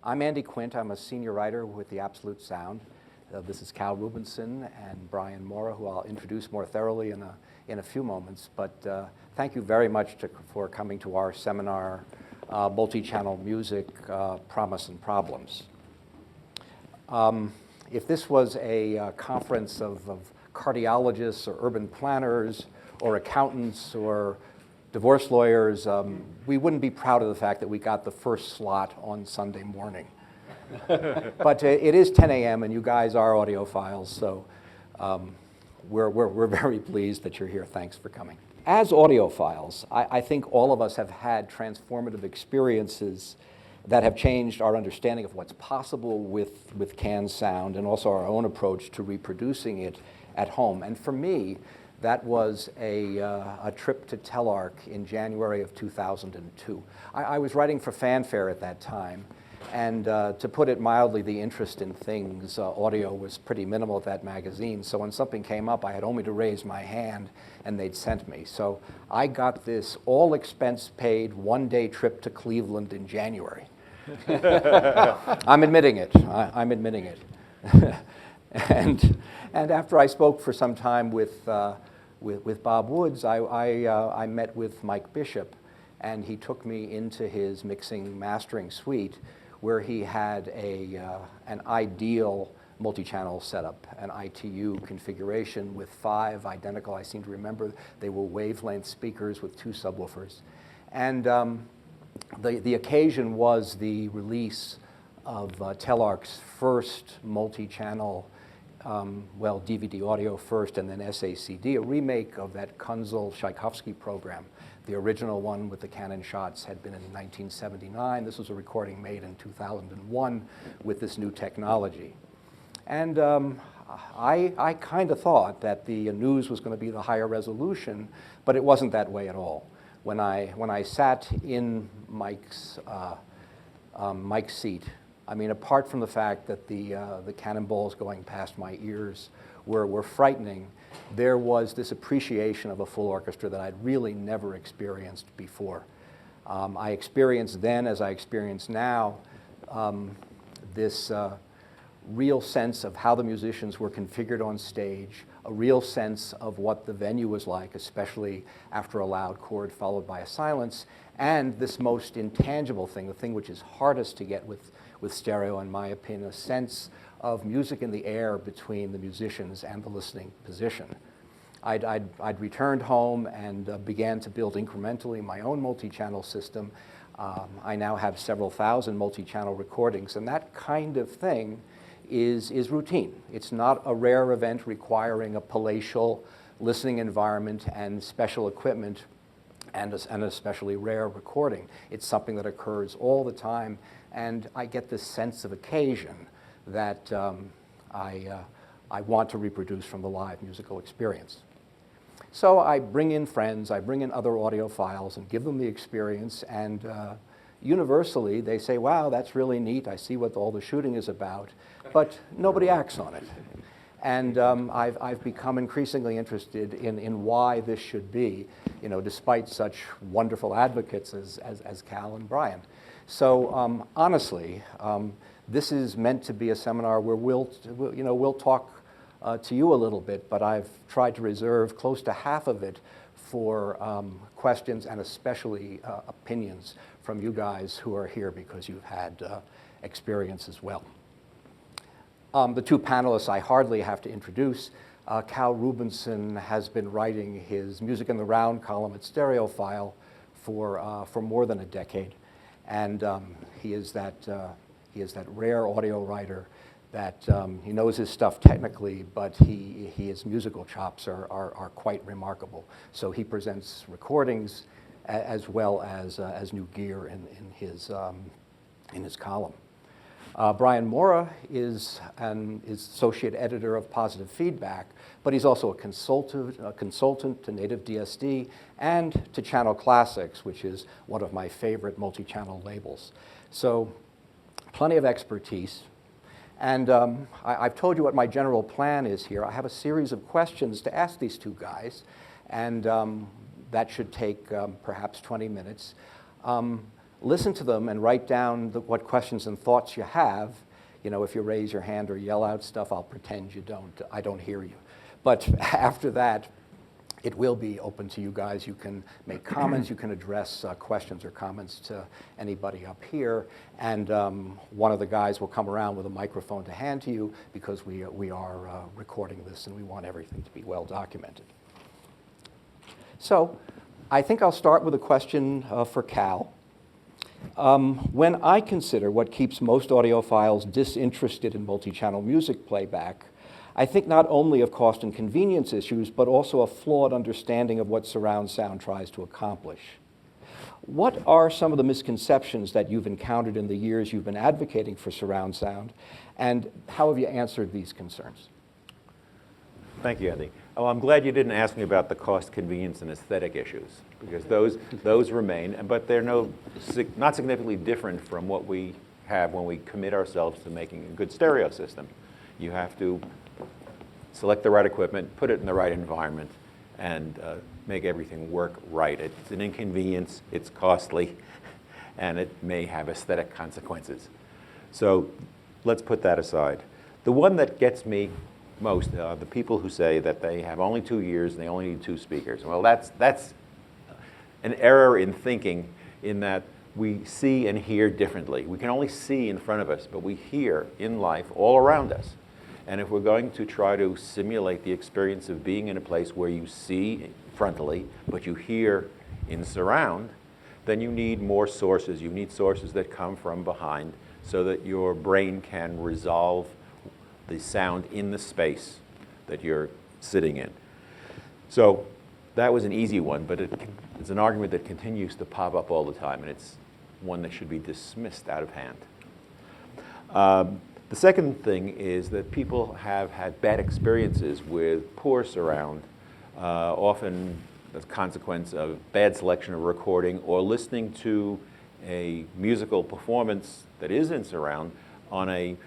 I'm Andy Quint. I'm a senior writer with the Absolute Sound. This is Cal Rubinson and Brian Moura, who I'll introduce more thoroughly in a few moments. But thank you very much for coming to our seminar, Multi-Channel Music, Promise and Problems. If this was a conference of cardiologists or urban planners or accountants or divorce lawyers, we wouldn't be proud of the fact that we got the first slot on Sunday morning. But it is 10 a.m. and you guys are audiophiles, so we're very pleased that you're here. Thanks for coming. As audiophiles, I think all of us have had transformative experiences that have changed our understanding of what's possible with canned sound and also our own approach to reproducing it at home. And for me, that was a trip to Telarc in January of 2002. I was writing for Fanfare at that time, and to put it mildly, the interest in things, audio was pretty minimal at that magazine, so when something came up, I had only to raise my hand and they'd sent me. So I got this all-expense-paid one-day trip to Cleveland in January. I'm admitting it. I'm admitting it. And after I spoke for some time with Bob Woods, I met with Mike Bishop, and he took me into his mixing mastering suite where he had an ideal multi-channel setup, an ITU configuration with 5 identical, I seem to remember, they were wavelength speakers with 2 subwoofers. And the occasion was the release of Telarc's first multi-channel DVD audio first and then SACD, a remake of that Kunzel-Tchaikovsky program. The original one with the Canon shots had been in 1979. This was a recording made in 2001 with this new technology. And I kind of thought that the news was going to be the higher resolution, but it wasn't that way at all. When I sat in Mike's seat, I mean, apart from the fact that the cannonballs going past my ears were frightening, there was this appreciation of a full orchestra that I'd really never experienced before. I experienced then, as I experience now, this real sense of how the musicians were configured on stage, a real sense of what the venue was like, especially after a loud chord followed by a silence, and this most intangible thing, the thing which is hardest to get with stereo, in my opinion, a sense of music in the air between the musicians and the listening position. I'd returned home and began to build incrementally my own multi-channel system. I now have several thousand multi-channel recordings, and that kind of thing is routine. It's not a rare event requiring a palatial listening environment and special equipment and an especially rare recording. It's something that occurs all the time, and I get this sense of occasion that I want to reproduce from the live musical experience. So I bring in friends, I bring in other audiophiles and give them the experience, and universally they say, wow, that's really neat, I see what all the shooting is about, but nobody acts on it. And I've become increasingly interested in why this should be, you know, despite such wonderful advocates as Cal and Brian. So honestly, this is meant to be a seminar where we'll talk to you a little bit, but I've tried to reserve close to half of it for questions and especially opinions from you guys who are here because you've had experience as well. The 2 panelists I hardly have to introduce. Cal Rubinson has been writing his Music in the Round column at Stereophile for more than a decade, and he is that rare audio writer that he knows his stuff technically, but his musical chops are quite remarkable. So he presents recordings as well as new gear in his column. Brian Moura is an associate editor of Positive Feedback, but he's also a consultant to NativeDSD and to Channel Classics, which is one of my favorite multi-channel labels. So plenty of expertise. And I've told you what my general plan is here. I have a series of questions to ask these 2 guys, and that should take perhaps 20 minutes. listen to them and write down what questions and thoughts you have. You know, if you raise your hand or yell out stuff, I'll pretend I don't hear you. But after that, it will be open to you guys. You can make comments, you can address questions or comments to anybody up here, and one of the guys will come around with a microphone to hand to you, because we are recording this and we want everything to be well documented. So I think I'll start with a question for Cal. When I consider what keeps most audiophiles disinterested in multi-channel music playback, I think not only of cost and convenience issues, but also a flawed understanding of what surround sound tries to accomplish. What are some of the misconceptions that you've encountered in the years you've been advocating for surround sound, and how have you answered these concerns? Thank you, Andy. Oh, I'm glad you didn't ask me about the cost, convenience, and aesthetic issues, because those remain, but they're not significantly different from what we have when we commit ourselves to making a good stereo system. You have to select the right equipment, put it in the right environment, and make everything work right. It's an inconvenience, it's costly, and it may have aesthetic consequences. So let's put that aside. The one that gets me most, the people who say that they have only 2 years and they only need 2 speakers. Well, that's an error in thinking, in that we see and hear differently. We can only see in front of us, but we hear in life all around us. And if we're going to try to simulate the experience of being in a place where you see frontally, but you hear in surround, then you need more sources. You need sources that come from behind, so that your brain can resolve the sound in the space that you're sitting in. So that was an easy one, but it's an argument that continues to pop up all the time, and it's one that should be dismissed out of hand. The second thing is that people have had bad experiences with poor surround, often as a consequence of bad selection of recording, or listening to a musical performance that is in surround on a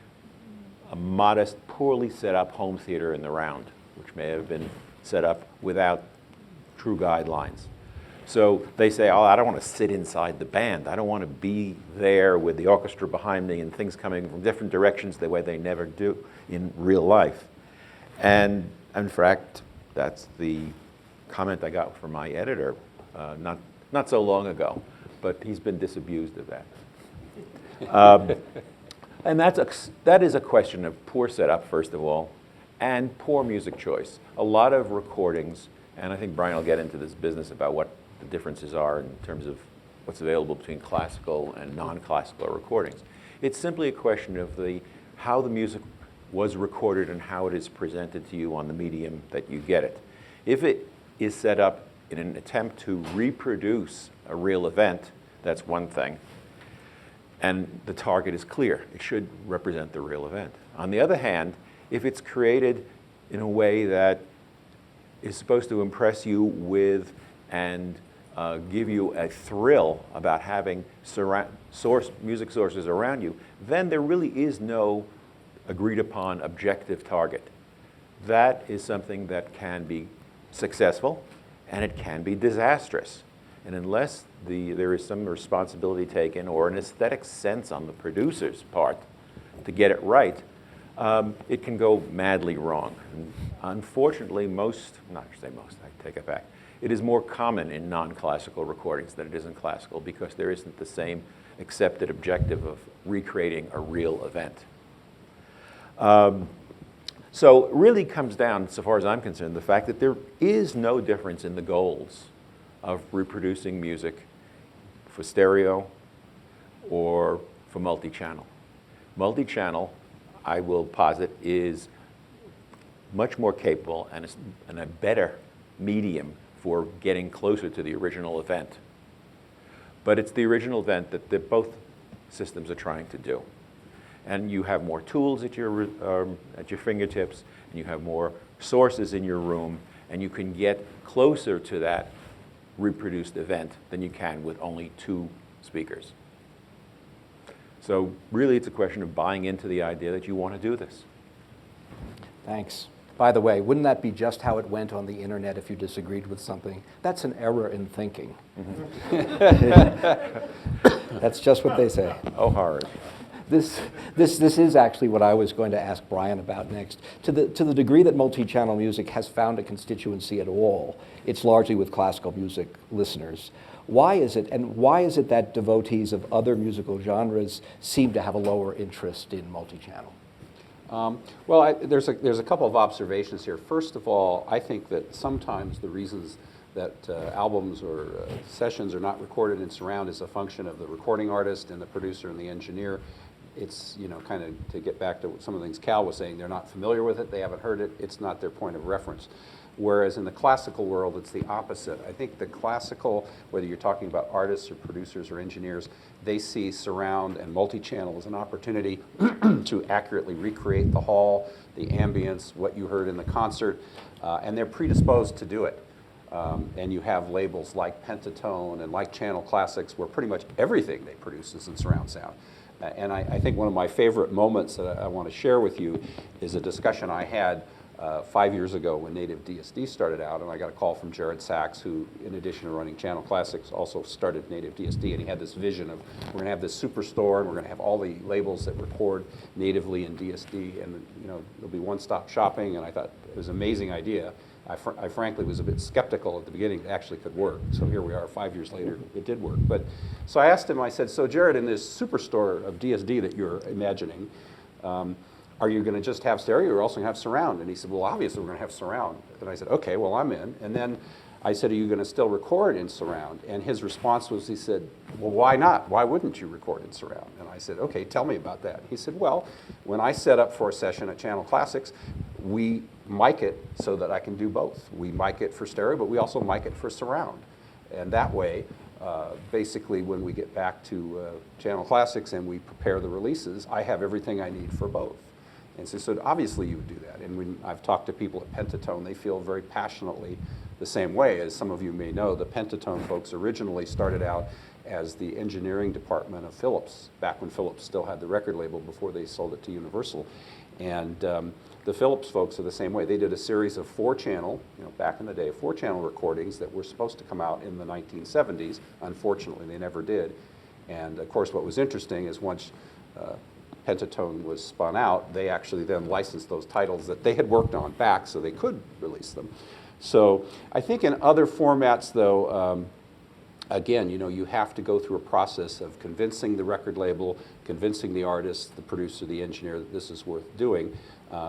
modest, poorly set up home theater in the round, which may have been set up without true guidelines. So they say, oh, I don't want to sit inside the band. I don't want to be there with the orchestra behind me and things coming from different directions the way they never do in real life. And in fact, that's the comment I got from my editor not so long ago, but he's been disabused of that. And that is a question of poor setup, first of all, and poor music choice. A lot of recordings, and I think Brian will get into this business about what the differences are in terms of what's available between classical and non-classical recordings. It's simply a question of how the music was recorded and how it is presented to you on the medium that you get it. If it is set up in an attempt to reproduce a real event, that's one thing, and the target is clear. It should represent the real event. On the other hand, if it's created in a way that is supposed to impress you with and give you a thrill about having music sources around you, then there really is no agreed upon objective target. That is something that can be successful, and it can be disastrous. And unless there is some responsibility taken, or an aesthetic sense on the producer's part to get it right, it can go madly wrong. And unfortunately, I take it back. It is more common in non-classical recordings than it is in classical, because there isn't the same accepted objective of recreating a real event. So it really comes down, so far as I'm concerned, the fact that there is no difference in the goals of reproducing music for stereo or for multi-channel. Multi-channel, I will posit, is much more capable and a better medium for getting closer to the original event. But it's the original event that both systems are trying to do. And you have more tools at your fingertips, and you have more sources in your room, and you can get closer to that reproduced event than you can with only 2 speakers. So really, it's a question of buying into the idea that you want to do this. Thanks. By the way, wouldn't that be just how it went on the internet if you disagreed with something? That's an error in thinking. That's just what they say. Oh, hard. This is actually what I was going to ask Brian about next. To the degree that multi-channel music has found a constituency at all, it's largely with classical music listeners. Why is it, and why is it that devotees of other musical genres seem to have a lower interest in multi-channel? Well, there's a couple of observations here. First of all, I think that sometimes the reasons that albums or sessions are not recorded in surround is a function of the recording artist and the producer and the engineer. It's, kind of to get back to some of the things Cal was saying, they're not familiar with it, they haven't heard it, it's not their point of reference. Whereas in the classical world, it's the opposite. I think the classical, whether you're talking about artists or producers or engineers, they see surround and multi-channel as an opportunity to accurately recreate the hall, the ambience, what you heard in the concert, and they're predisposed to do it. And you have labels like Pentatone and like Channel Classics where pretty much everything they produce is in surround sound. And I think one of my favorite moments that I want to share with you is a discussion I had 5 years ago when NativeDSD started out, and I got a call from Jared Sachs, who, in addition to running Channel Classics, also started NativeDSD, and he had this vision of, we're going to have this superstore, and we're going to have all the labels that record natively in DSD, and there'll be one-stop shopping, and I thought it was an amazing idea. I frankly was a bit skeptical at the beginning it actually could work. So here we are 5 years later, it did work. But so I asked him, I said, so Jared, in this superstore of DSD that you're imagining, are you going to just have stereo or also going to have surround? And he said, well, obviously we're going to have surround. And I said, okay, well, I'm in. And then I said, are you going to still record in surround? And his response was, he said, well, why not? Why wouldn't you record in surround? And I said, okay, tell me about that. He said, well, when I set up for a session at Channel Classics, we mic it so that I can do both. We mic it for stereo, but we also mic it for surround. And that way, basically, when we get back to Channel Classics and we prepare the releases, I have everything I need for both. And so obviously you would do that. And when I've talked to people at Pentatone, they feel very passionately the same way. As some of you may know, the Pentatone folks originally started out as the engineering department of Philips, back when Philips still had the record label before they sold it to Universal. And the Philips folks are the same way. They did a series of 4-channel, back in the day, 4-channel recordings that were supposed to come out in the 1970s. Unfortunately, they never did. And of course, what was interesting is once Pentatone was spun out, they actually then licensed those titles that they had worked on back so they could release them. So I think in other formats, though, again, you have to go through a process of convincing the record label, convincing the artist, the producer, the engineer that this is worth doing.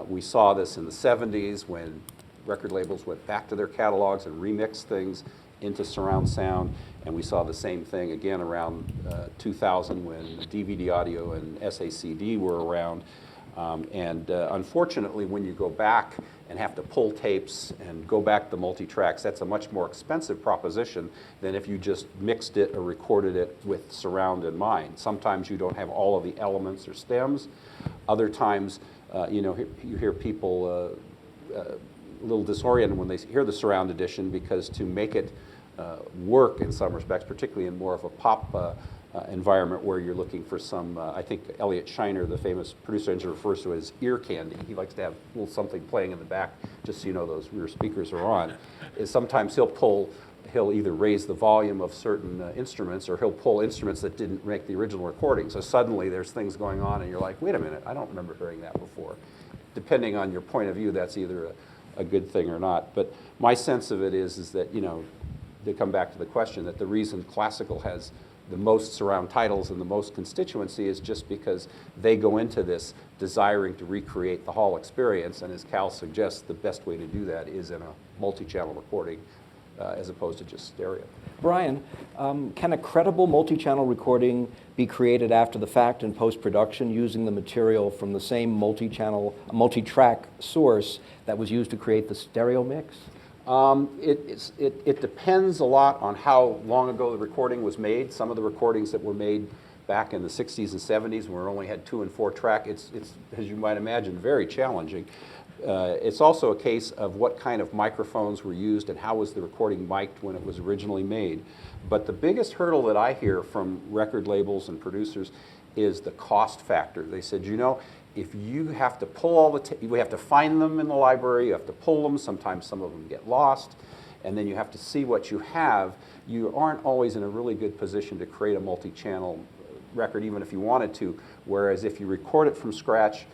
We saw this in the 70s when record labels went back to their catalogs and remixed things into surround sound, and we saw the same thing again around 2000 when DVD audio and SACD were around. Unfortunately, when you go back and have to pull tapes and go back to multi-tracks, that's a much more expensive proposition than if you just mixed it or recorded it with surround in mind. Sometimes you don't have all of the elements or stems. Other times, you hear people a little disoriented when they hear the surround edition, because to make it work in some respects, particularly in more of a pop environment where you're looking for some, I think Elliot Shiner, the famous producer engineer, refers to it as ear candy. He likes to have a little something playing in the back just so you know those rear speakers are on. Is sometimes he'll either raise the volume of certain instruments, or he'll pull instruments that didn't make the original recording. So suddenly there's things going on and you're like, wait a minute, I don't remember hearing that before. Depending on your point of view, that's either a good thing or not. But my sense of it is that, to come back to the question, that the reason classical has the most surround titles and the most constituency is just because they go into this desiring to recreate the hall experience, and as Cal suggests, the best way to do that is in a multi-channel recording as opposed to just stereo. Brian, can a credible multi-channel recording be created after the fact in post-production using the material from the same multi-track source that was used to create the stereo mix? It depends a lot on how long ago the recording was made. Some of the recordings that were made back in the 60s and 70s when we only had 2 and 4 track, it's as you might imagine, very challenging. It's also a case of what kind of microphones were used and how was the recording mic'd when it was originally made. But the biggest hurdle that I hear from record labels and producers is the cost factor. They said, if you have to pull all we have to find them in the library, you have to pull them, sometimes some of them get lost. and then you have to see what you have, you aren't always in a really good position to create a multi-channel record, even if you wanted to. Whereas if you record it from scratch,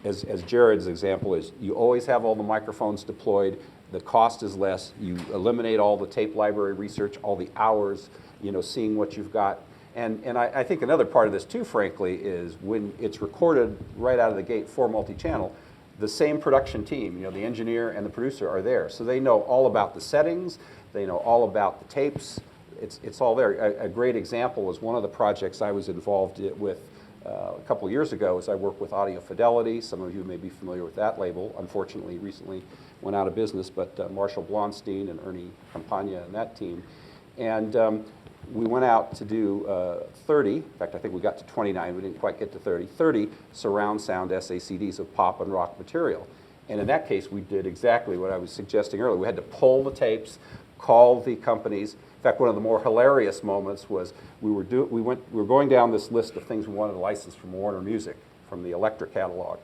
as Jared's example is, you always have all the microphones deployed, the cost is less, you eliminate all the tape library research, all the hours, seeing what you've got. And I think another part of this too, frankly, is when it's recorded right out of the gate for multi-channel, the same production team, the engineer and the producer are there. So they know all about the settings, they know all about the tapes, it's all there. A great example was one of the projects I was involved with a couple of years ago is I worked with Audio Fidelity. Some of you may be familiar with that label. Unfortunately, recently went out of business, but Marshall Blonstein and Ernie Campagna and that team. And we went out to do 30, in fact, I think we got to 29, we didn't quite get to 30 surround sound SACDs of pop and rock material. And in that case, we did exactly what I was suggesting earlier. We had to pull the tapes, call the companies. In fact, one of the more hilarious moments was we were going down this list of things we wanted to license from Warner Music, from the Electric catalog.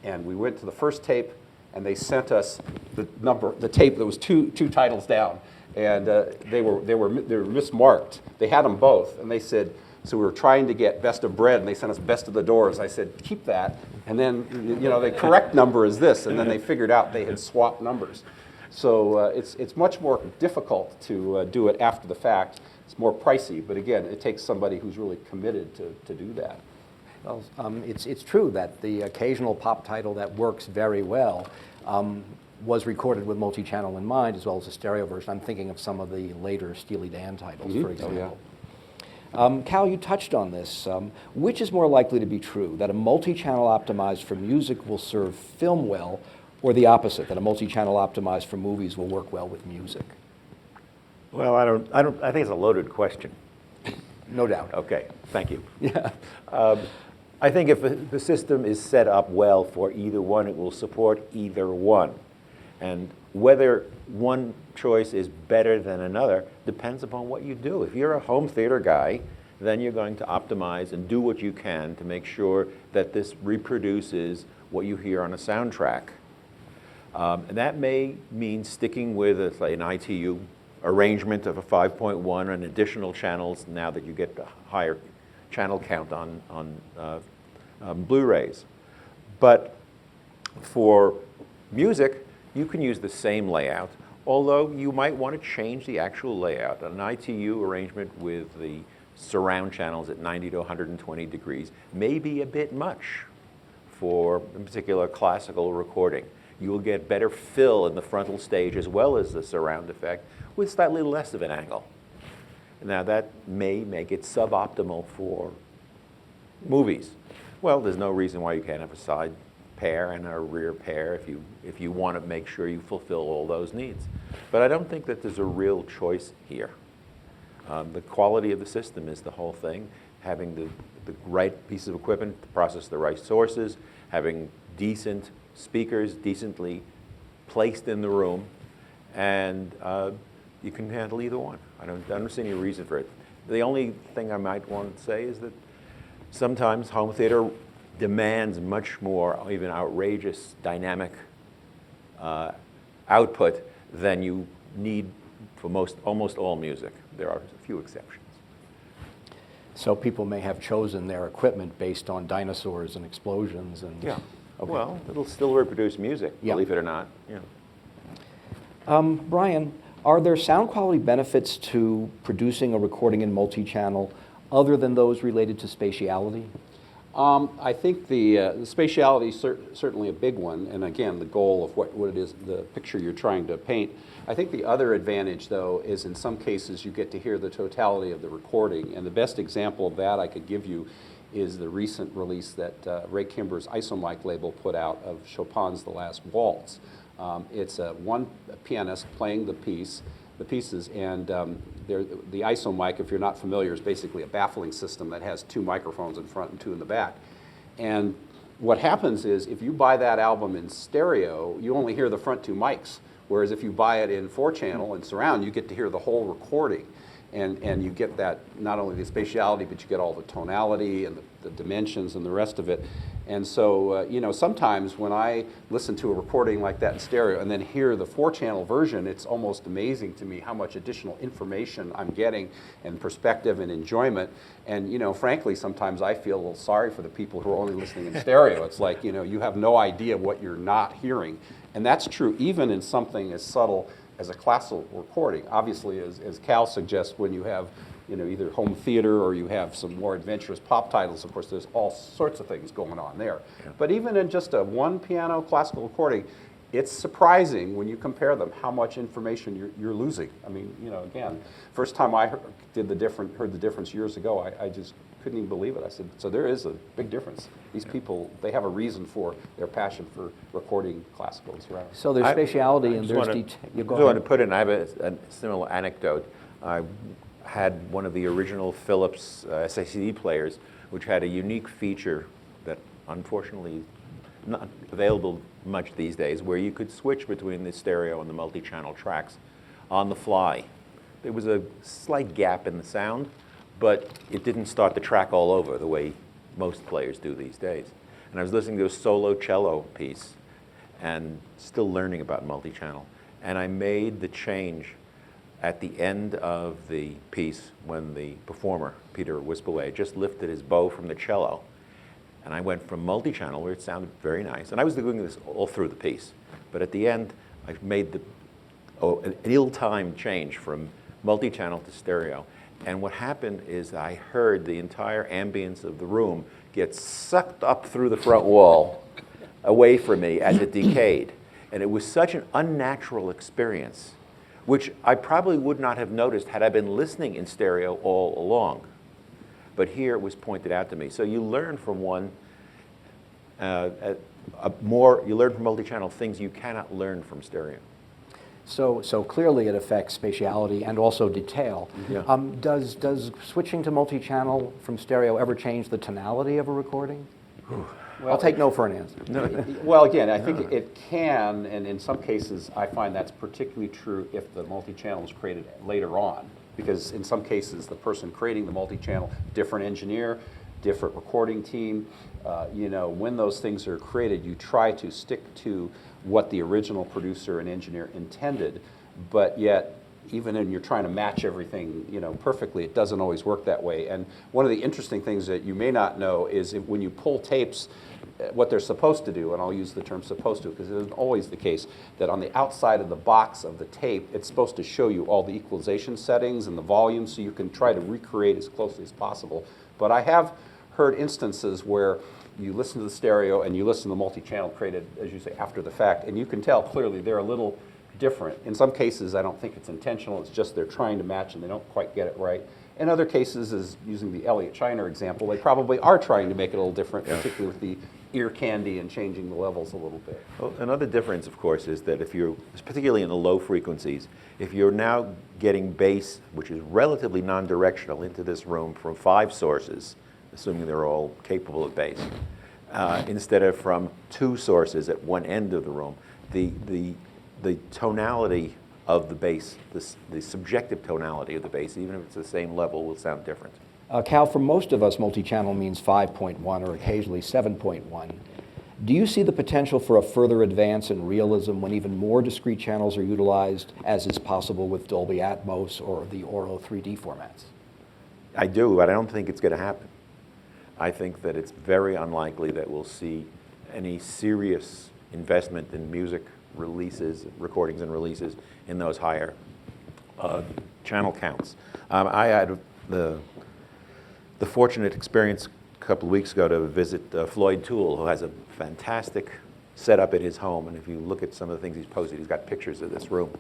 And we went to the first tape, and they sent us the tape that was two titles down. And they were mismarked. They had them both, and they said, so we were trying to get Best of Bread, and they sent us Best of the Doors. I said, keep that, and then the correct number is this, and then they figured out they had swapped numbers. So it's much more difficult to do it after the fact. It's more pricey, but again, it takes somebody who's really committed to do that. Well, it's true that the occasional pop title that works very well was recorded with multi-channel in mind, as well as a stereo version. I'm thinking of some of the later Steely Dan titles, for example. Oh, yeah. Cal, you touched on this. Which is more likely to be true, that a multi-channel optimized for music will serve film well, or the opposite, that a multi-channel optimized for movies will work well with music? Well, I think it's a loaded question. No doubt. Okay, thank you. Yeah. I think if the system is set up well for either one, it will support either one. And whether one choice is better than another depends upon what you do. If you're a home theater guy, then you're going to optimize and do what you can to make sure that this reproduces what you hear on a soundtrack. And that may mean sticking with, say, an ITU arrangement of a 5.1 and additional channels now that you get a higher channel count on Blu-rays. But for music, you can use the same layout, although you might want to change the actual layout. An ITU arrangement with the surround channels at 90 to 120 degrees may be a bit much for, in particular, classical recording. You will get better fill in the frontal stage as well as the surround effect with slightly less of an angle. Now that may make it suboptimal for movies. Well, there's no reason why you can't have a side pair and a rear pair if you want to make sure you fulfill all those needs. But I don't think that there's a real choice here. The quality of the system is the whole thing. Having the right piece of equipment to process the right sources, having decent speakers decently placed in the room, and you can handle either one. I don't see any reason for it. The only thing I might want to say is that sometimes home theater demands much more, even outrageous dynamic output than you need for almost all music. There are a few exceptions. So people may have chosen their equipment based on dinosaurs and explosions and... Yeah. Okay. Well, it'll still reproduce music, Yeah. believe it or not. Yeah. Brian, are there sound quality benefits to producing a recording in multi-channel other than those related to spatiality? I think the spatiality is certainly a big one, and again, the goal of what it is, the picture you're trying to paint. I think the other advantage, though, is in some cases you get to hear the totality of the recording, and the best example of that I could give you is the recent release that Ray Kimber's IsoMic label put out of Chopin's The Last Waltz. It's one pianist playing the pieces, and the IsoMic, if you're not familiar, is basically a baffling system that has two microphones in front and two in the back. And what happens is if you buy that album in stereo, you only hear the front two mics, whereas if you buy it in 4-channel and surround, you get to hear the whole recording. and you get that, not only the spatiality, but you get all the tonality and the dimensions and the rest of it. And so, you know, sometimes when I listen to a recording like that in stereo and then hear the 4-channel version, it's almost amazing to me how much additional information I'm getting and perspective and enjoyment. And, you know, frankly, sometimes I feel a little sorry for the people who are only listening in stereo. It's like, you know, you have no idea what you're not hearing. And that's true even in something as subtle as a classical recording. Obviously, as Cal suggests, when you have, you know, either home theater or you have some more adventurous pop titles, of course, there's all sorts of things going on there. Yeah. But even in just a one piano classical recording, it's surprising when you compare them how much information you're losing. I mean, you know, again, first time I heard the difference years ago, I just couldn't even believe it. I said, so there is a big difference. These people, they have a reason for their passion for recording classical surround. So there's spatiality and there's detail. I want to put in, I have a similar anecdote. I had one of the original Philips SACD players, which had a unique feature that unfortunately not available much these days, where you could switch between the stereo and the multi-channel tracks on the fly. There was a slight gap in the sound, but it didn't start the track all over the way most players do these days. And I was listening to a solo cello piece and still learning about multi-channel. And I made the change at the end of the piece when the performer, Peter Wispelwey, just lifted his bow from the cello. And I went from multi-channel, where it sounded very nice, and I was doing this all through the piece. But at the end, I made an ill-timed change from multi-channel to stereo. And what happened is I heard the entire ambience of the room get sucked up through the front wall away from me as it decayed. And it was such an unnatural experience, which I probably would not have noticed had I been listening in stereo all along. But here it was pointed out to me. So you learn from one, you learn from multi-channel things you cannot learn from stereo. So clearly it affects spatiality and also detail. Yeah. Does switching to multi-channel from stereo ever change the tonality of a recording? Well, I'll take no for an answer. No. Well, again, I think it can, and in some cases I find that's particularly true if the multi-channel is created later on. Because in some cases, the person creating the multi-channel, different engineer, different recording team, you know, when those things are created, you try to stick to what the original producer and engineer intended, but yet, even when you're trying to match everything, you know, perfectly, it doesn't always work that way. And one of the interesting things that you may not know is when you pull tapes, what they're supposed to do, and I'll use the term supposed to because it isn't always the case, that on the outside of the box of the tape, it's supposed to show you all the equalization settings and the volume so you can try to recreate as closely as possible. But I have heard instances where you listen to the stereo and you listen to the multi-channel created, as you say, after the fact, and you can tell clearly they're a little different. In some cases, I don't think it's intentional, it's just they're trying to match and they don't quite get it right. In other cases, as using the Elliott Shiner example, they probably are trying to make it a little different, particularly with the ear candy and changing the levels a little bit. Well, another difference, of course, is that if you're, particularly in the low frequencies, if you're now getting bass, which is relatively non-directional, into this room from 5 sources, assuming they're all capable of bass, instead of from 2 sources at one end of the room, the tonality of the bass, the subjective tonality of the bass, even if it's the same level, will sound different. Cal, for most of us, multi-channel means 5.1 or occasionally 7.1. Do you see the potential for a further advance in realism when even more discrete channels are utilized, as is possible with Dolby Atmos or the Auro 3D formats? I do, but I don't think it's going to happen. I think that it's very unlikely that we'll see any serious investment in music releases, recordings and releases in those higher channel counts. I had the fortunate experience a couple of weeks ago to visit Floyd Toole, who has a fantastic setup at his home. And if you look at some of the things he's posted, he's got pictures of this room.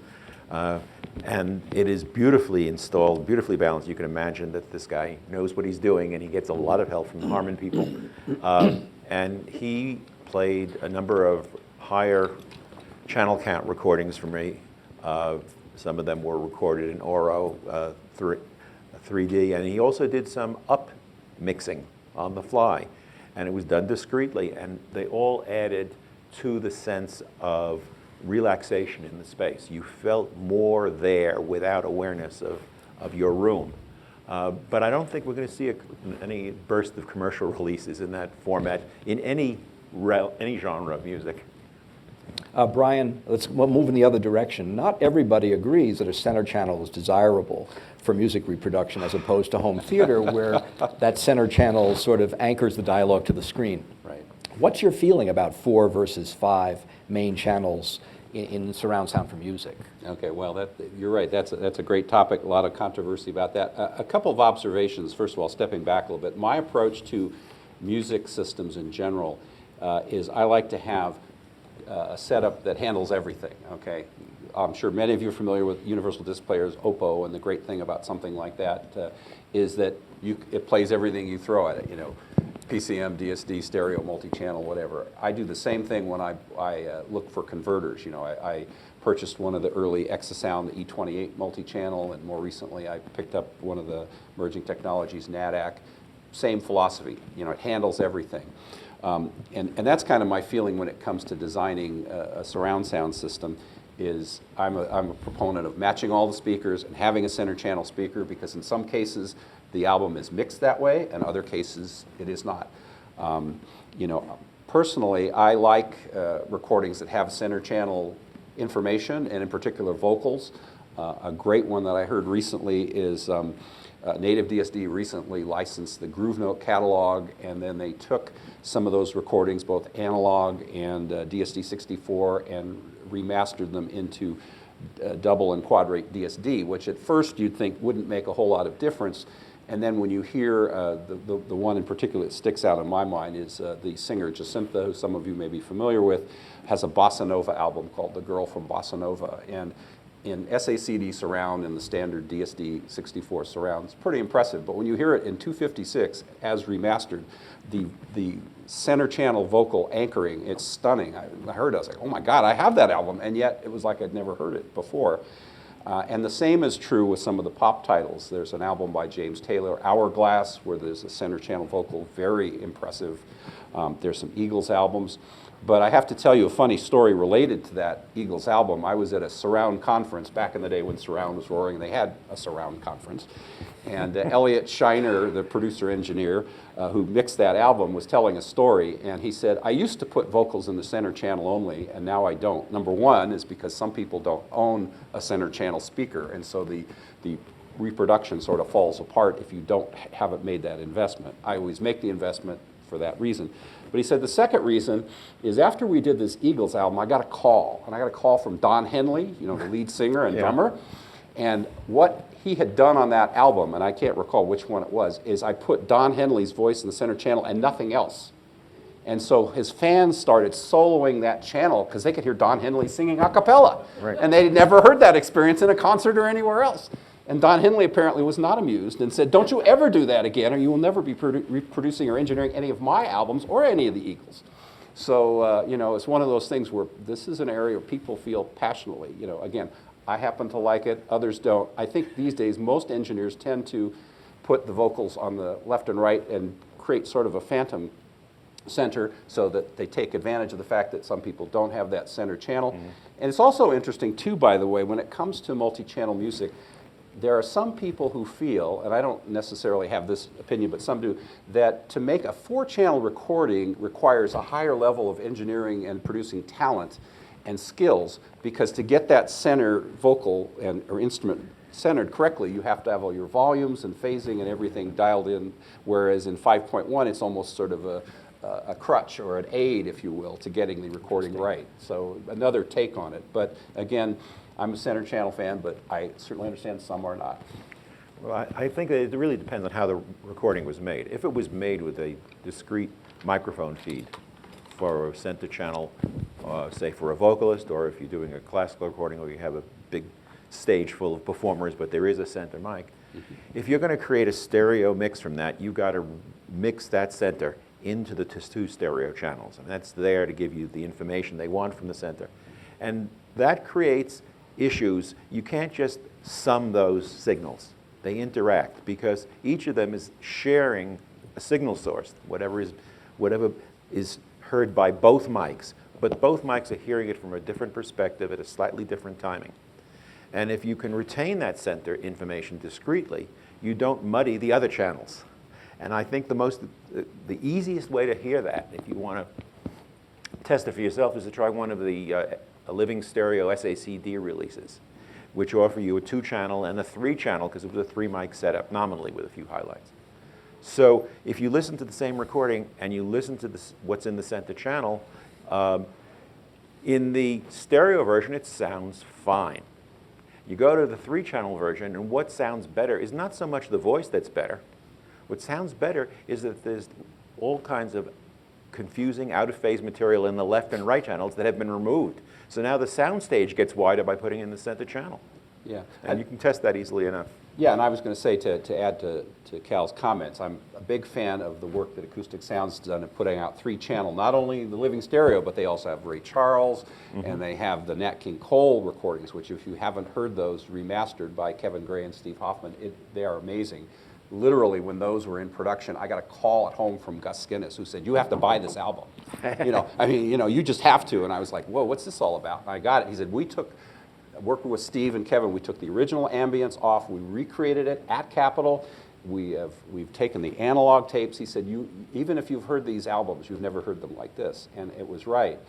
And it is beautifully installed, beautifully balanced. You can imagine that this guy knows what he's doing, and he gets a lot of help from the Harman people. And he played a number of higher channel count recordings for me. Some of them were recorded in Auro 3D, and he also did some up mixing on the fly, and it was done discreetly, and they all added to the sense of relaxation in the space. You felt more there without awareness of your room. But I don't think we're going to see any burst of commercial releases in that format in any genre of music. Brian, let's move in the other direction. Not everybody agrees that a center channel is desirable for music reproduction as opposed to home theater, where that center channel sort of anchors the dialogue to the screen. Right. What's your feeling about 4 versus 5 main channels in surround sound for music? Okay, well, you're right. That's a great topic. A lot of controversy about that. A couple of observations. First of all, stepping back a little bit, my approach to music systems in general is I like to have a setup that handles everything. Okay, I'm sure many of you are familiar with Universal Disc Players, Oppo, and the great thing about something like that is that it plays everything you throw at it. You know, PCM, DSD, stereo, multi-channel, whatever. I do the same thing when I look for converters. You know, I purchased one of the early Exasound, the E28 multi-channel, and more recently I picked up one of the emerging technologies, NADAC. Same philosophy. You know, it handles everything. And that's kind of my feeling when it comes to designing a surround sound system. Is I'm a proponent of matching all the speakers and having a center channel speaker, because in some cases the album is mixed that way, and other cases it is not. You know, personally, I like recordings that have center channel information, and in particular vocals. A great one that I heard recently is NativeDSD recently licensed the Groove Note catalog, and then they took some of those recordings, both analog and DSD-64, and remastered them into double and quadrate DSD, which at first you'd think wouldn't make a whole lot of difference. And then when you hear the one in particular that sticks out in my mind is the singer Jacinta, who some of you may be familiar with, has a bossa nova album called The Girl from Bossa Nova. And in SACD surround and the standard DSD-64 surround, it's pretty impressive. But when you hear it in 256 as remastered, the center channel vocal anchoring, it's stunning. I heard it, I was like, oh my God, I have that album. And yet it was like I'd never heard it before. And the same is true with some of the pop titles. There's an album by James Taylor, Hourglass, where there's a center channel vocal, very impressive. There's some Eagles albums. But I have to tell you a funny story related to that Eagles album. I was at a surround conference back in the day when surround was roaring. They had a surround conference. And Elliot Shiner, the producer-engineer who mixed that album, was telling a story. And he said, I used to put vocals in the center channel only, and now I don't. Number one is because some people don't own a center channel speaker. And so the reproduction sort of falls apart if you haven't made that investment. I always make the investment for that reason. But he said the second reason is after we did this Eagles album, I got a call. And I got a call from Don Henley, you know, the lead singer and drummer. And what he had done on that album, and I can't recall which one it was, is I put Don Henley's voice in the center channel and nothing else. And so his fans started soloing that channel because they could hear Don Henley singing a cappella. Right. And they'd never heard that experience in a concert or anywhere else. And Don Henley apparently was not amused and said, don't you ever do that again, or you will never be reproducing or engineering any of my albums or any of the Eagles. So, you know, it's one of those things where this is an area where people feel passionately. You know, again, I happen to like it, others don't. I think these days most engineers tend to put the vocals on the left and right and create sort of a phantom center so that they take advantage of the fact that some people don't have that center channel. Mm-hmm. And it's also interesting too, by the way, when it comes to multi-channel music, there are some people who feel, and I don't necessarily have this opinion, but some do, that to make a 4-channel recording requires a higher level of engineering and producing talent and skills, because to get that center vocal or instrument centered correctly, you have to have all your volumes and phasing and everything dialed in, whereas in 5.1 it's almost sort of a crutch or an aid, if you will, to getting the recording right. So another take on it. But again, I'm a center channel fan, but I certainly understand some are not. Well, I think that it really depends on how the recording was made. If it was made with a discrete microphone feed for a center channel, say for a vocalist, or if you're doing a classical recording where you have a big stage full of performers, but there is a center mic. Mm-hmm. If you're going to create a stereo mix from that, you've got to mix that center into the 2 stereo channels. And that's there to give you the information they want from the center. And that creates issues. You can't just sum those signals. They interact because each of them is sharing a signal source, whatever is heard by both mics, but both mics are hearing it from a different perspective at a slightly different timing. And if you can retain that center information discreetly, you don't muddy the other channels. And I think the easiest way to hear that, if you want to test it for yourself, is to try one of the Living Stereo SACD releases, which offer you a 2-channel and a 3-channel, because it was a 3-mic setup, nominally with a few highlights. So if you listen to the same recording and you listen to what's in the center channel, in the stereo version, it sounds fine. You go to the 3-channel version, and what sounds better is not so much the voice that's better. What sounds better is that there's all kinds of confusing, out-of-phase material in the left and right channels that have been removed. So now the soundstage gets wider by putting in the center channel. Yeah. And you can test that easily enough. Yeah, and I was going to say, to add to Cal's comments, I'm a big fan of the work that Acoustic Sound's done in putting out 3-channel, not only the Living Stereo, but they also have Ray Charles, and they have the Nat King Cole recordings, which if you haven't heard those remastered by Kevin Gray and Steve Hoffman, they are amazing. Literally, when those were in production, I got a call at home from Gus Skinnis, who said, "You have to buy this album." You just have to. And I was like, "Whoa, what's this all about?" And I got it. He said, working with Steve and Kevin, we took the original ambience off, we recreated it at Capitol. We've taken the analog tapes. He said, even if you've heard these albums, you've never heard them like this. And it was right.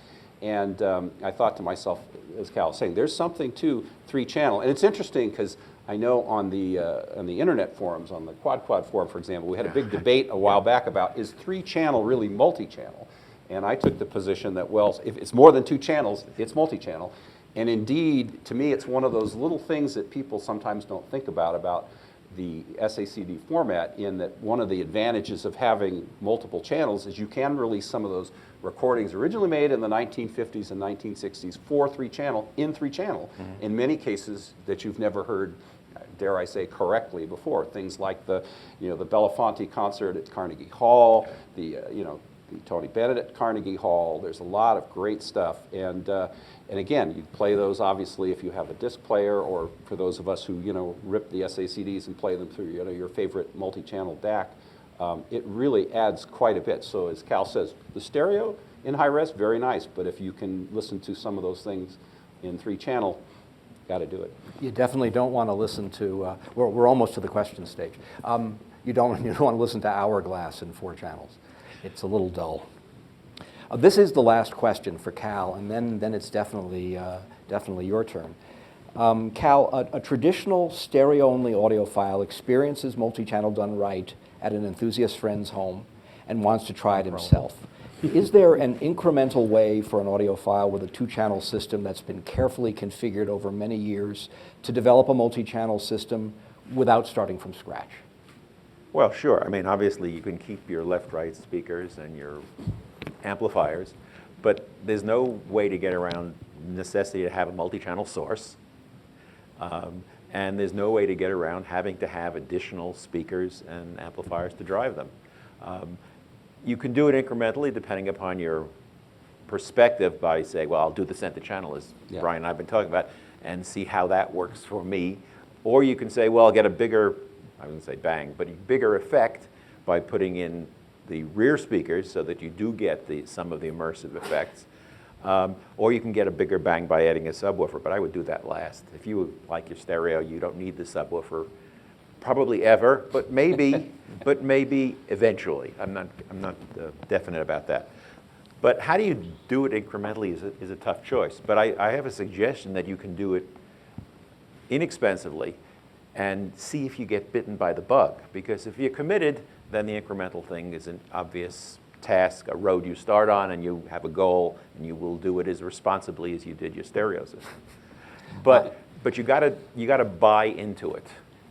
And I thought to myself, as Cal was saying, there's something to 3-channel. And it's interesting because I know on the internet forums, on the Quad forum, for example, we had a big debate a while back about, is 3-channel really multi-channel? And I took the position that, well, if it's more than 2 channels, it's multi-channel. And indeed, to me, it's one of those little things that people sometimes don't think about the SACD format, in that one of the advantages of having multiple channels is you can release some of those recordings originally made in the 1950s and 1960s for 3-channel, in 3-channel, in many cases that you've never heard, dare I say, correctly before. Things like the Belafonte concert at Carnegie Hall, the Tony Bennett at Carnegie Hall. There's a lot of great stuff. And again, you play those obviously if you have a disc player, or for those of us who rip the SACDs and play them through your favorite multi-channel DAC. It really adds quite a bit. So as Cal says, the stereo in high res, very nice. But if you can listen to some of those things in 3-channel, got to do it. You definitely don't want to listen to, we're almost to the question stage. You don't want to listen to Hourglass in 4 channels. It's a little dull. This is the last question for Cal, and then it's definitely your turn. Cal, a traditional stereo-only audiophile experiences multi-channel done right at an enthusiast friend's home and wants to try it himself. Is there an incremental way for an audiophile with a 2-channel system that's been carefully configured over many years to develop a multi-channel system without starting from scratch? Well, sure. I mean, obviously, you can keep your left-right speakers and your amplifiers, but there's no way to get around necessity to have a multi-channel source, and there's no way to get around having to have additional speakers and amplifiers to drive them. You can do it incrementally depending upon your perspective by saying, well, I'll do the center channel, as Brian and I have been talking about, and see how that works for me. Or you can say, well, I'll get a bigger, I wouldn't say bang, but a bigger effect by putting in the rear speakers so that you do get some of the immersive effects. Or you can get a bigger bang by adding a subwoofer, but I would do that last. If you like your stereo, you don't need the subwoofer probably ever, but maybe, eventually. I'm not definite about that. But how do you do it incrementally is a tough choice. But I have a suggestion that you can do it inexpensively and see if you get bitten by the bug. Because if you're committed, then the incremental thing is an obvious task, a road you start on, and you have a goal, and you will do it as responsibly as you did your stereo system. But you gotta buy into it.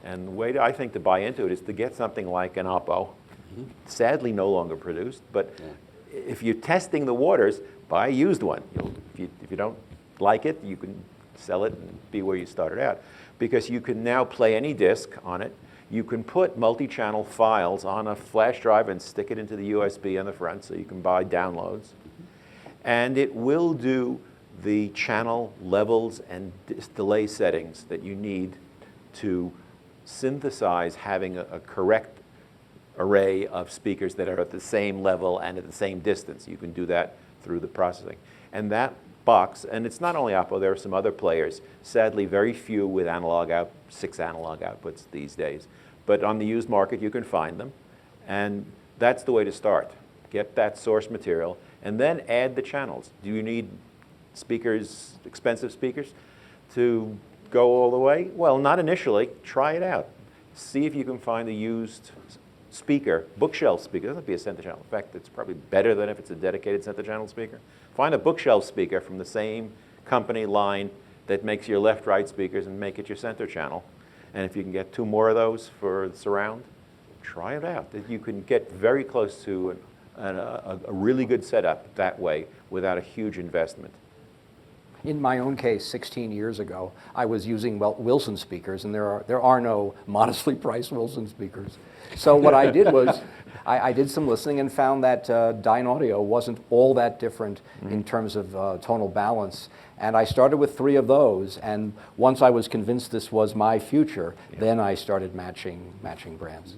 And the way I think to buy into it is to get something like an Oppo, sadly no longer produced, but if you're testing the waters, buy a used one. If you don't like it, you can sell it and be where you started out. Because you can now play any disc on it. You can put multi-channel files on a flash drive and stick it into the USB on the front so you can buy downloads. And it will do the channel levels and delay settings that you need to synthesize having a correct array of speakers that are at the same level and at the same distance. You can do that through the processing. And that box, and it's not only Oppo, there are some other players, sadly very few with 6 analog outputs these days. But on the used market, you can find them, and that's the way to start. Get that source material, and then add the channels. Do you need speakers, expensive speakers, to go all the way? Well, not initially. Try it out. See if you can find a used speaker, bookshelf speaker. It doesn't have to be a center channel. In fact, it's probably better than if it's a dedicated center channel speaker. Find a bookshelf speaker from the same company line that makes your left-right speakers and make it your center channel. And if you can get 2 more of those for surround, try it out. You can get very close to a really good setup that way without a huge investment. In my own case, 16 years ago, I was using Wilson speakers, and there are no modestly priced Wilson speakers. So what I did was, I did some listening and found that Dynaudio wasn't all that different in terms of tonal balance. And I started with 3 of those, and once I was convinced this was my future, then I started matching brands.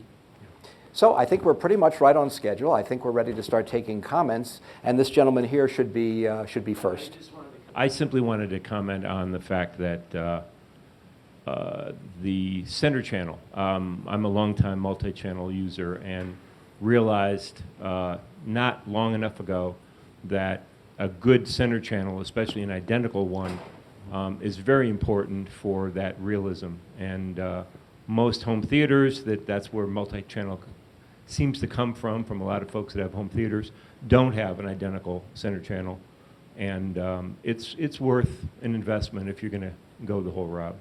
So I think we're pretty much right on schedule. I think we're ready to start taking comments, and this gentleman here should be first. I simply wanted to comment on the fact that the center channel, I'm a longtime multi-channel user and realized not long enough ago that a good center channel, especially an identical one, is very important for that realism. And most home theaters, that's where multi-channel seems to come from a lot of folks that have home theaters, don't have an identical center channel. And it's worth an investment if you're going to go the whole route.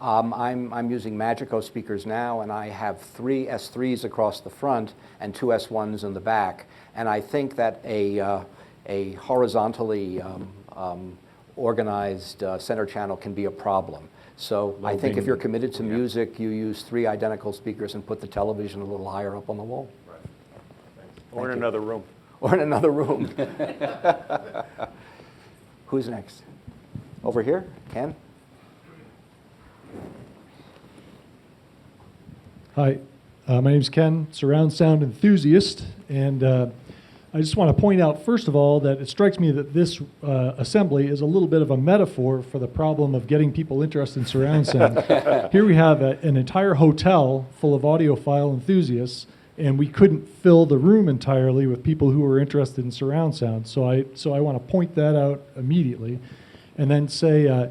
I'm using Magico speakers now, and I have 3 S3s across the front and 2 S1s in the back. And I think that a horizontally organized center channel can be a problem. So I think if you're committed to music, you use 3 identical speakers and put the television a little higher up on the wall. Right. Or in another room. Or in another room. Who's next? Over here, Ken? Hi, my name's Ken, surround sound enthusiast, and I just want to point out, first of all, that it strikes me that this assembly is a little bit of a metaphor for the problem of getting people interested in surround sound. Here we have an entire hotel full of audiophile enthusiasts, and we couldn't fill the room entirely with people who were interested in surround sound. So I want to point that out immediately, and then say,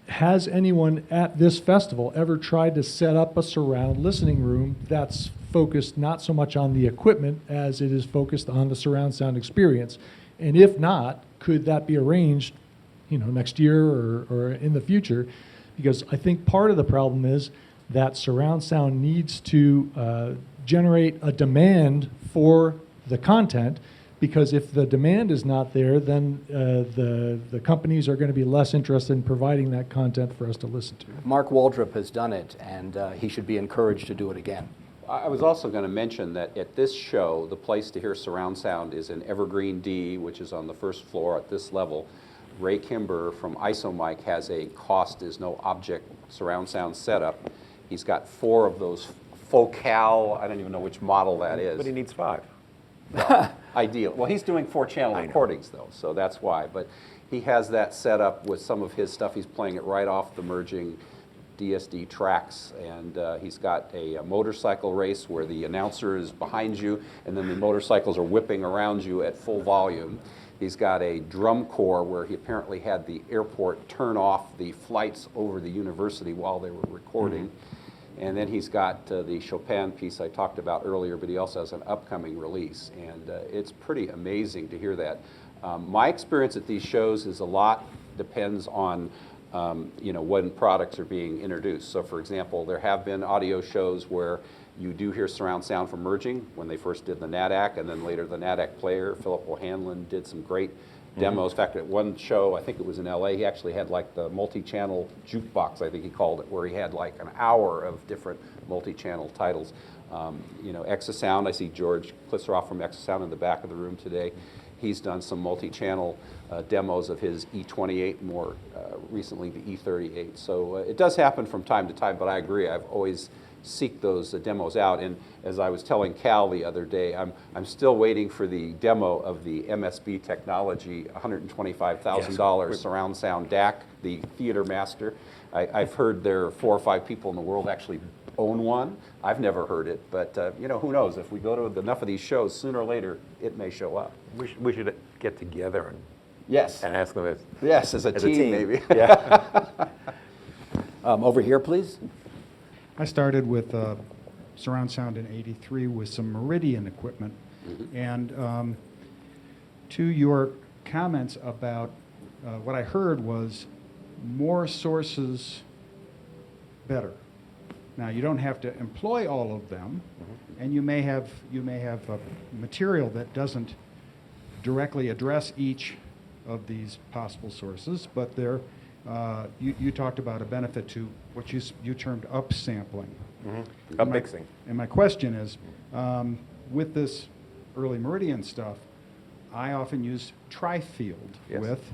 has anyone at this festival ever tried to set up a surround listening room that's focused not so much on the equipment as it is focused on the surround sound experience? And if not, could that be arranged, next year or in the future? Because I think part of the problem is that surround sound needs to generate a demand for the content, because if the demand is not there, then the companies are going to be less interested in providing that content for us to listen to. Mark Waldrop has done it, and he should be encouraged to do it again. I was also going to mention that at this show, the place to hear surround sound is in Evergreen D, which is on the first floor at this level. Ray Kimber from IsoMic has a cost is no object surround sound setup. He's got 4 of those Focal, I don't even know which model that is. But he needs 5. Well, ideal. Well, he's doing 4-channel recordings, though, so that's why. But he has that set up with some of his stuff. He's playing it right off the merging DSD tracks, and he's got a motorcycle race where the announcer is behind you, and then the motorcycles are whipping around you at full volume. He's got a drum corps where he apparently had the airport turn off the flights over the university while they were recording. Mm-hmm. And then he's got the Chopin piece I talked about earlier, but he also has an upcoming release. And it's pretty amazing to hear that. My experience at these shows is a lot depends on when products are being introduced. So for example, there have been audio shows where you do hear surround sound from merging, when they first did the NADAC, and then later the NADAC player. Philip O'Hanlon did some great demos. In fact, at one show, I think it was in LA, he actually had like the multi-channel jukebox, I think he called it, where he had like an hour of different multi-channel titles. Exasound, I see George Klisseroff from Exasound in the back of the room today. He's done some multi-channel demos of his E28, more recently the E38. So it does happen from time to time, but I agree, I've always seek those demos out. And as I was telling Cal the other day, I'm still waiting for the demo of the MSB Technology $125,000 surround sound DAC, the Theater Master. I've heard there are 4 or 5 people in the world actually own one. I've never heard it, but you know, who knows? If we go to enough of these shows, sooner or later, it may show up. We should get together Yes. and ask them if, Yes, as a team, maybe. Yeah. Over here, please. I started with surround sound in '83 with some Meridian equipment. And to your comments about what I heard was more sources better. Now, you don't have to employ all of them, and you may have material that doesn't directly address each of these possible sources, but there, you talked about a benefit to what you termed upsampling. Upmixing. And my question is, with this early Meridian stuff, I often use tri-field Yes. with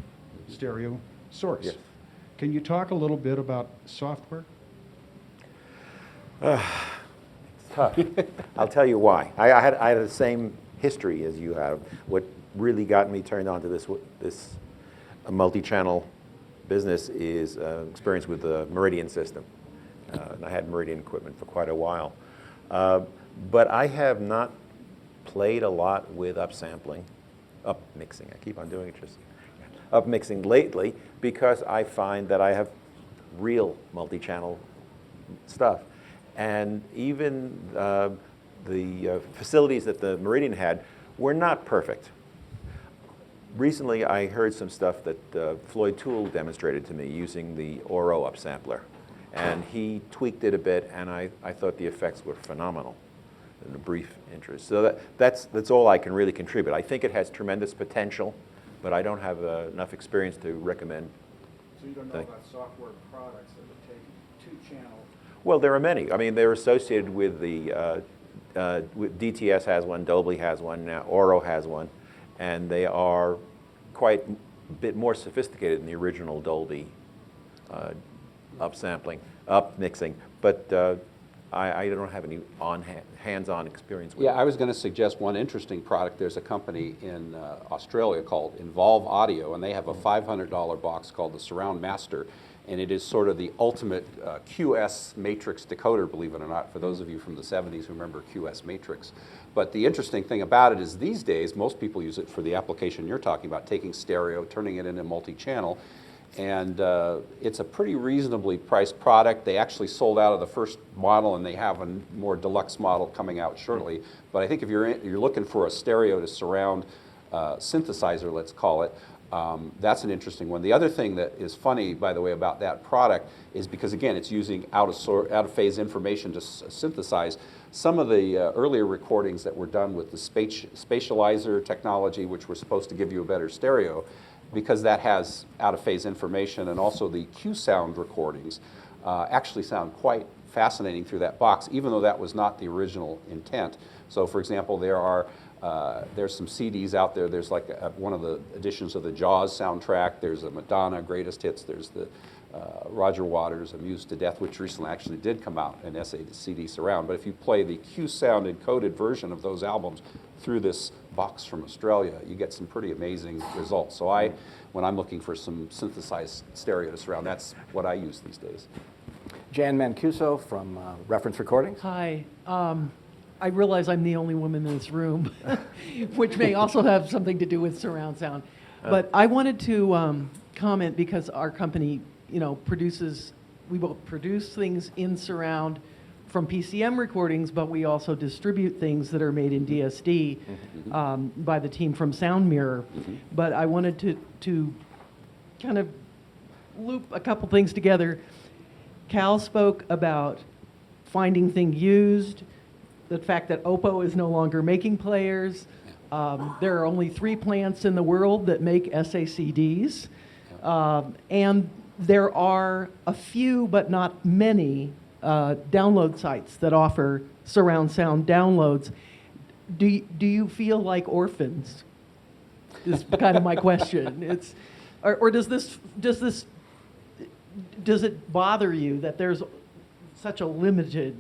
stereo source. Yes. Can you talk a little bit about software? Tough. I'll tell you why. I had the same history as you have. What really got me turned on to this multi-channel business is experience with the Meridian system. And I had Meridian equipment for quite a while. But I have not played a lot with upsampling, upmixing. I keep on doing it just upmixing lately because I find that I have real multi-channel stuff. And even the facilities that the Meridian had were not perfect. Recently, I heard some stuff that Floyd Toole demonstrated to me using the Oro upsampler. And he tweaked it a bit, and I thought the effects were phenomenal in a brief interest. So that's all I can really contribute. I think it has tremendous potential, but I don't have enough experience to recommend. So you don't know about software products that would take 2 channels? Well, there are many. I mean, they're associated with the, DTS has one, Dolby has one, now Oro has one, and they are quite a bit more sophisticated than the original Dolby upsampling, upmixing, but I don't have any hands-on experience with Yeah, it. I was going to suggest one interesting product. There's a company in Australia called Involve Audio, and they have a $500 box called the Surround Master, and it is sort of the ultimate QS matrix decoder, believe it or not, for those of you from the 70s who remember QS matrix. But the interesting thing about it is these days, most people use it for the application you're talking about, taking stereo, turning it into multi-channel, and it's a pretty reasonably priced product. They actually sold out of the first model, and they have a more deluxe model coming out shortly. But I think if you're looking for a stereo to surround synthesizer, let's call it, that's an interesting one. The other thing that is funny, by the way, about that product is because, again, it's using out-of-phase information to synthesize. Some of the earlier recordings that were done with the spatializer technology, which were supposed to give you a better stereo, because that has out-of-phase information, and also the Q-Sound recordings actually sound quite fascinating through that box, even though that was not the original intent. So, for example, there's some CDs out there. There's like one of the editions of the Jaws soundtrack. There's a Madonna Greatest Hits. There's the Roger Waters Amused to Death, which recently actually did come out in CD surround. But if you play the Q-Sound encoded version of those albums through this box from Australia, you get some pretty amazing results. So when I'm looking for some synthesized stereo to surround, that's what I use these days. Jan Mancuso from Reference Recordings. Hi. I realize I'm the only woman in this room, which may also have something to do with surround sound. But I wanted to comment because our company, we both produce things in surround from PCM recordings, but we also distribute things that are made in DSD by the team from Sound Mirror. But I wanted to kind of loop a couple things together. Cal spoke about finding things used, the fact that Oppo is no longer making players. There are only 3 plants in the world that make SACDs. And there are a few, but not many, download sites that offer surround sound downloads. Do you feel like orphans? Is kind of my question. Or does it bother you that there's such a limited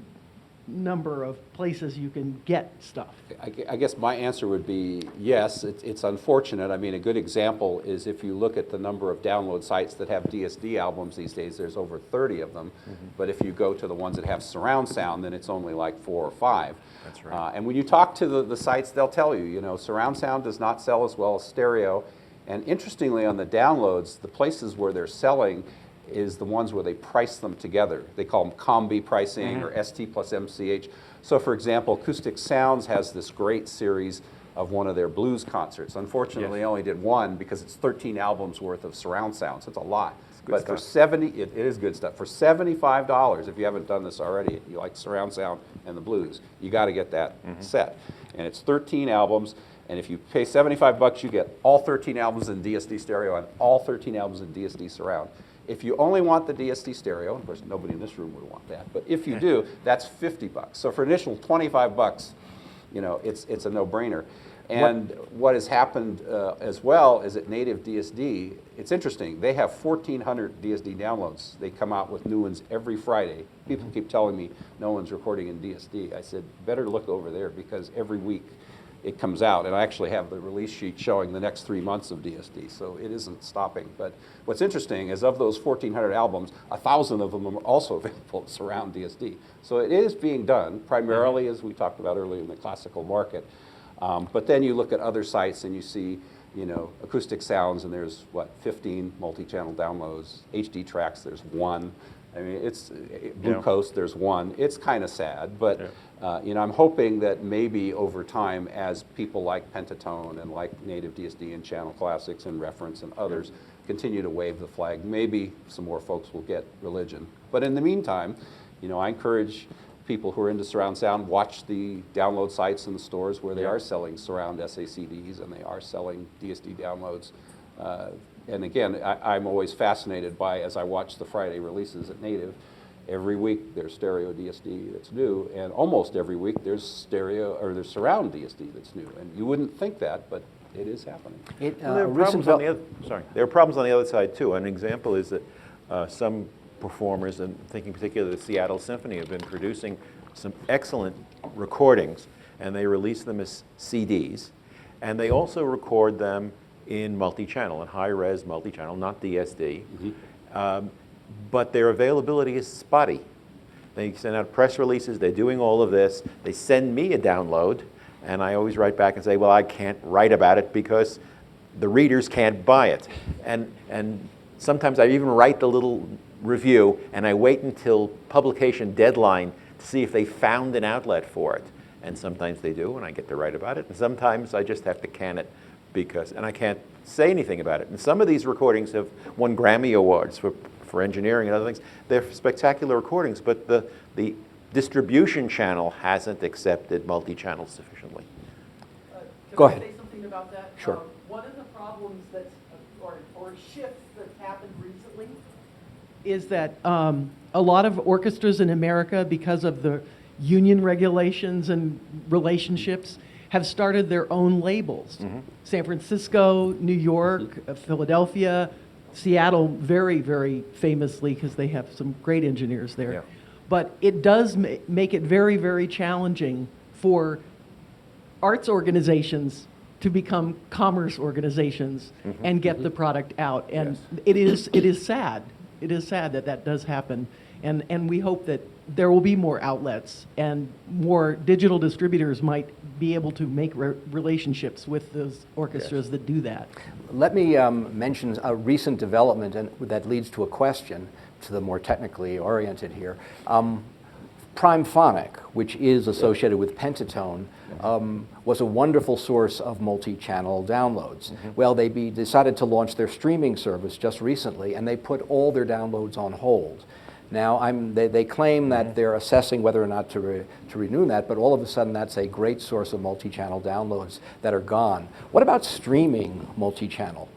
number of places you can get stuff. I guess my answer would be yes, it's unfortunate. I mean, a good example is if you look at the number of download sites that have DSD albums these days, there's over 30 of them. But if you go to the ones that have surround sound, then it's only like 4 or 5. That's right. And when you talk to the sites, they'll tell you, surround sound does not sell as well as stereo. And interestingly, on the downloads, the places where they're selling is the ones where they price them together. They call them combi pricing or ST plus MCH. So for example, Acoustic Sounds has this great series of one of their blues concerts. Unfortunately, they only did one because it's 13 albums worth of surround sound, so it's a lot. But for it is good stuff. For $75, if you haven't done this already, you like surround sound and the blues, you got to get that set. And it's 13 albums, and if you pay $75, you get all 13 albums in DSD stereo and all 13 albums in DSD surround. If you only want the DSD stereo, of course nobody in this room would want that, but if you do, that's $50. So for initial $25, it's a no-brainer. And what has happened as well is at NativeDSD, it's interesting, they have 1,400 DSD downloads. They come out with new ones every Friday. People keep telling me no one's recording in DSD. I said, better look over there because every week it comes out, and I actually have the release sheet showing the next 3 months of DSD, so it isn't stopping. But what's interesting is of those 1,400 albums, 1,000 of them are also available surround DSD. So it is being done, primarily, as we talked about earlier, in the classical market. But then you look at other sites and you see, Acoustic Sounds, and there's, 15 multi-channel downloads. HD Tracks, there's 1. I mean, it's Blue Coast, there's 1. It's kind of sad, but I'm hoping that maybe over time, as people like Pentatone and like NativeDSD and Channel Classics and Reference and others continue to wave the flag, maybe some more folks will get religion. But in the meantime, I encourage people who are into surround sound, watch the download sites in the stores where they are selling surround SACDs and they are selling DSD downloads. And again, I'm always fascinated by, as I watch the Friday releases at Native, every week there's stereo DSD that's new, and almost every week there's surround DSD that's new. And you wouldn't think that, but it is happening. There are problems on the other side too. An example is that some performers, and thinking particularly the Seattle Symphony, have been producing some excellent recordings, and they release them as CDs, and they also record them in multi-channel, in high-res multi-channel, not DSD, but their availability is spotty. They send out press releases, they're doing all of this, they send me a download, and I always write back and say, well, I can't write about it because the readers can't buy it. And sometimes I even write the little review, and I wait until publication deadline to see if they found an outlet for it. And sometimes they do, and I get to write about it, and sometimes I just have to can it and I can't say anything about it. And some of these recordings have won Grammy Awards for engineering and other things. They're spectacular recordings, but the distribution channel hasn't accepted multi-channel sufficiently. Go ahead. Can I say something about that? Sure. One of the problems or shifts that's happened recently is that a lot of orchestras in America, because of the union regulations and relationships, have started their own labels. San Francisco, New York, Philadelphia, Seattle, very, very famously, because they have some great engineers there. Yeah. But it does make it very, very challenging for arts organizations to become commerce organizations and get the product out. And it is sad. It is sad that that does happen. And we hope that there will be more outlets and more digital distributors might be able to make relationships with those orchestras that do that. Let me mention a recent development that leads to a question to the more technically oriented here. Primephonic, which is associated with Pentatone, was a wonderful source of multi-channel downloads. Well, they decided to launch their streaming service just recently, and they put all their downloads on hold. Now, they claim that they're assessing whether or not to renew that, but all of a sudden that's a great source of multi-channel downloads that are gone. What about streaming multi-channel?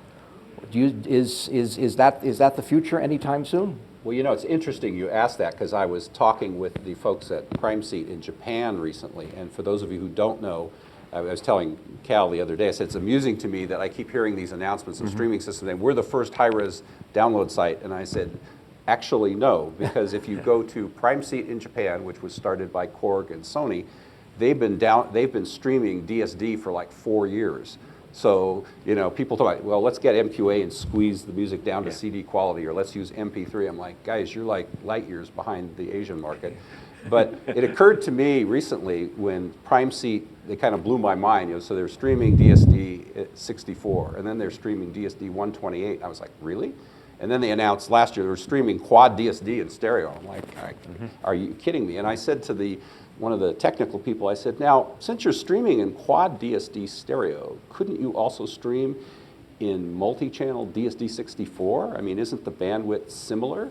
Is that the future anytime soon? Well, it's interesting you asked that because I was talking with the folks at Prime Seat in Japan recently, and for those of you who don't know, I was telling Cal the other day, I said it's amusing to me that I keep hearing these announcements of streaming systems, and we're the first high-res download site, and I said, Actually, no, because if you go to Prime Seat in Japan, which was started by Korg and Sony, they've been streaming DSD for like 4 years. So, people talk about, well, let's get MQA and squeeze the music down to CD quality, or let's use MP3. I'm like, guys, you're like light years behind the Asian market. But it occurred to me recently when Prime Seat, they kind of blew my mind. So they're streaming DSD at 64, and then they're streaming DSD 128. I was like, really? And then they announced last year they were streaming quad DSD in stereo. I'm like, are you kidding me? And I said to one of the technical people, I said, now, since you're streaming in quad DSD stereo, couldn't you also stream in multi-channel DSD 64? I mean, isn't the bandwidth similar?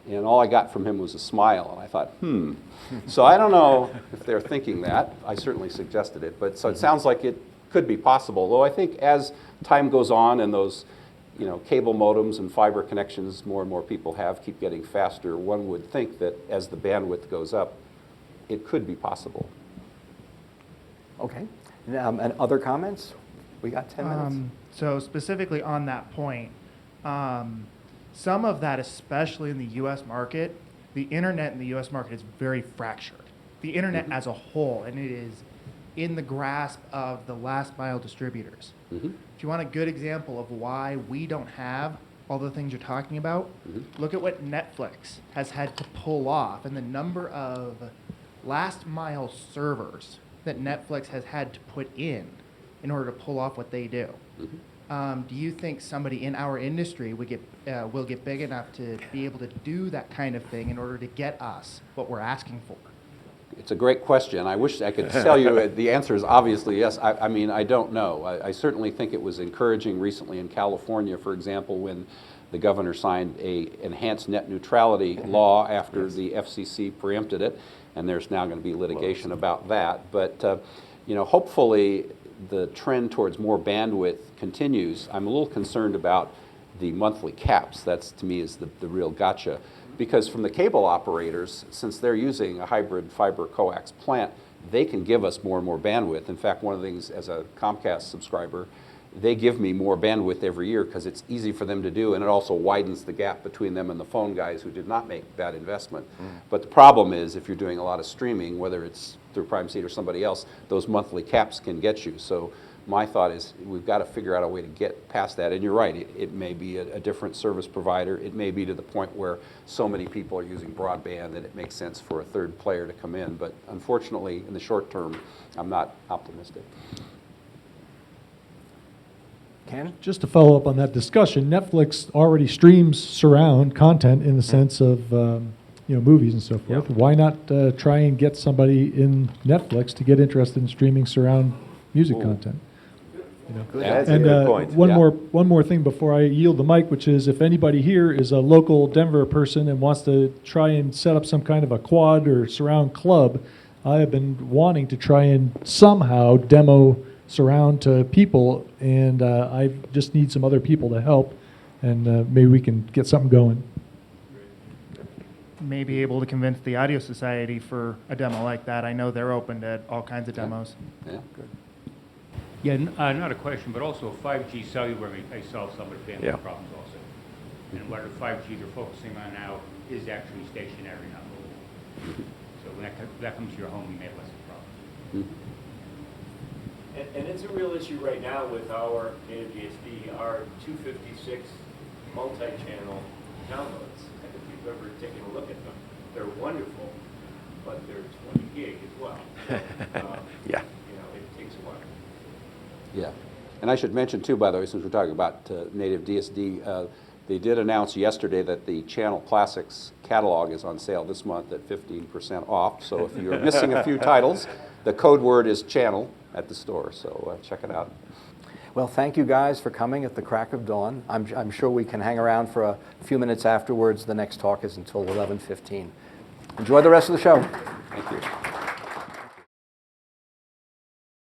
And all I got from him was a smile, and I thought, So I don't know if they're thinking that. I certainly suggested it, but so it sounds like it could be possible. Though I think as time goes on and those cable modems and fiber connections more and more people keep getting faster, one would think that as the bandwidth goes up, it could be possible. Okay. And other comments? We got 10 minutes. So specifically on that point, some of that, especially in the U.S. market, the internet in the U.S. market is very fractured. The internet as a whole, and it is in the grasp of the last mile distributors. If you want a good example of why we don't have all the things you're talking about, look at what Netflix has had to pull off and the number of last mile servers that Netflix has had to put in order to pull off what they do. Do you think somebody in our industry will get big enough to be able to do that kind of thing in order to get us what we're asking for? It's a great question. I wish I could tell you the answer is obviously yes. I mean, I don't know. I certainly think it was encouraging recently in California, for example, when the governor signed a enhanced net neutrality law after the FCC preempted it, and there's now going to be litigation about that. But hopefully the trend towards more bandwidth continues. I'm a little concerned about the monthly caps. That's, to me, is the real gotcha. Because from the cable operators, since they're using a hybrid fiber coax plant, they can give us more and more bandwidth. In fact, one of the things, as a Comcast subscriber, they give me more bandwidth every year because it's easy for them to do, and it also widens the gap between them and the phone guys who did not make that investment. But the problem is, if you're doing a lot of streaming, whether it's through Prime Seat or somebody else, those monthly caps can get you. So my thought is we've got to figure out a way to get past that. And you're right, it may be a different service provider. It may be to the point where so many people are using broadband that it makes sense for a third player to come in. But unfortunately, in the short term, I'm not optimistic. Ken? Just to follow up on that discussion, Netflix already streams surround content in the sense of movies and so forth. Why not try and get somebody in Netflix to get interested in streaming surround music content? That's a And good point. one more thing before I yield the mic, which is if anybody here is a local Denver person and wants to try and set up some kind of a quad or surround club, I have been wanting to try and somehow demo surround to people, and I just need some other people to help, and maybe we can get something going. May be able to convince the Audio Society for a demo like that. I know they're open to all kinds of demos. Yeah, good. Yeah, not a question, but also 5G cellular may solve some of the bandwidth problems also. And what the 5G they're focusing on now is actually stationary, not mobile. So when that comes to your home, you may have less of a problem. And it's a real issue right now with our NativeDSD, our 256 multi-channel downloads. And if you've ever taken a look at them, they're wonderful, but they're 20 gig as well. Yeah. It takes a while. Yeah. And I should mention, too, by the way, since we're talking about NativeDSD, they did announce yesterday that the Channel Classics catalog is on sale this month at 15% off. So if you're missing a few titles, the code word is channel at the store. So check it out. Well, thank you guys for coming at the crack of dawn. I'm sure we can hang around for a few minutes afterwards. The next talk is until 11:15. Enjoy the rest of the show. Thank you.